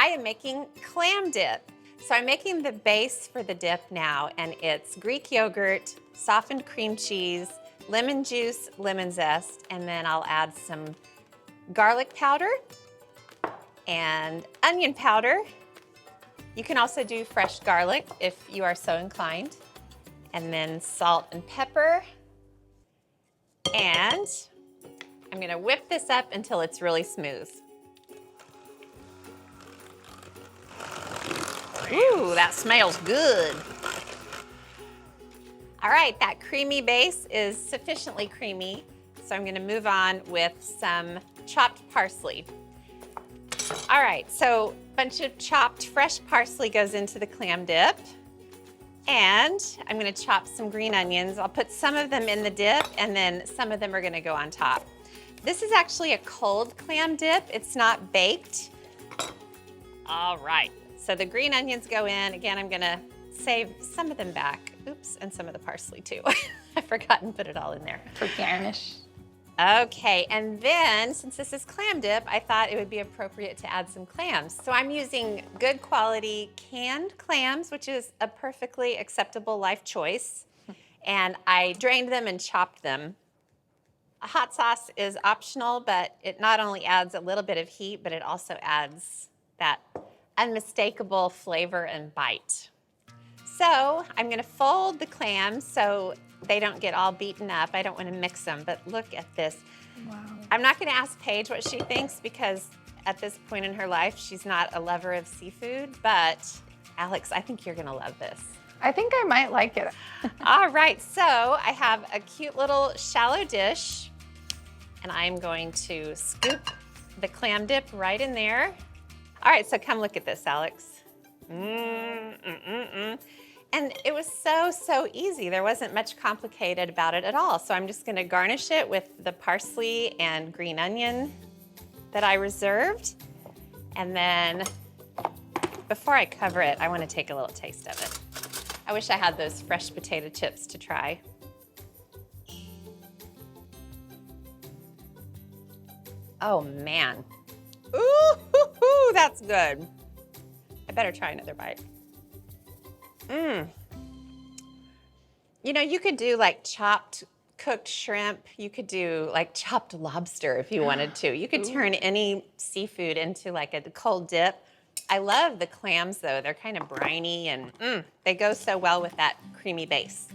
am making clam dip. So I'm making the base for the dip now, and it's Greek yogurt, softened cream cheese, lemon juice, lemon zest, and then I'll add some garlic powder and onion powder. You can also do fresh garlic if you are so inclined. And then salt and pepper. And I'm gonna whip this up until it's really smooth. Ooh, that smells good. All right, that creamy base is sufficiently creamy, so I'm gonna move on with some chopped parsley. All right, so a bunch of chopped fresh parsley goes into the clam dip. And I'm gonna chop some green onions. I'll put some of them in the dip, and then some of them are gonna go on top. This is actually a cold clam dip. It's not baked. All right, so the green onions go in. Again, I'm gonna save some of them back. Oops, and some of the parsley too. I forgot and put it all in there. For garnish. Okay, and then since this is clam dip, I thought it would be appropriate to add some clams. So I'm using good quality canned clams, which is a perfectly acceptable life choice. And I drained them and chopped them. A hot sauce is optional, but it not only adds a little bit of heat, but it also adds that unmistakable flavor and bite. So I'm gonna fold the clams so they don't get all beaten up. I don't want to mix them, but look at this. Wow. I'm not going to ask Paige what she thinks because at this point in her life, she's not a lover of seafood, but Alex, I think you're going to love this. I think I might like it. All right, so I have a cute little shallow dish, and I'm going to scoop the clam dip right in there. All right, so come look at this, Alex. And it was so easy. There wasn't much complicated about it at all. So I'm just gonna garnish it with the parsley and green onion that I reserved. And then before I cover it, I wanna take a little taste of it. I wish I had those fresh potato chips to try. Oh man. Ooh, that's good. I better try another bite. You know, you could do like chopped cooked shrimp. You could do like chopped lobster if you wanted to. You could turn any seafood into like a cold dip. I love the clams though. They're kind of briny and they go so well with that creamy base.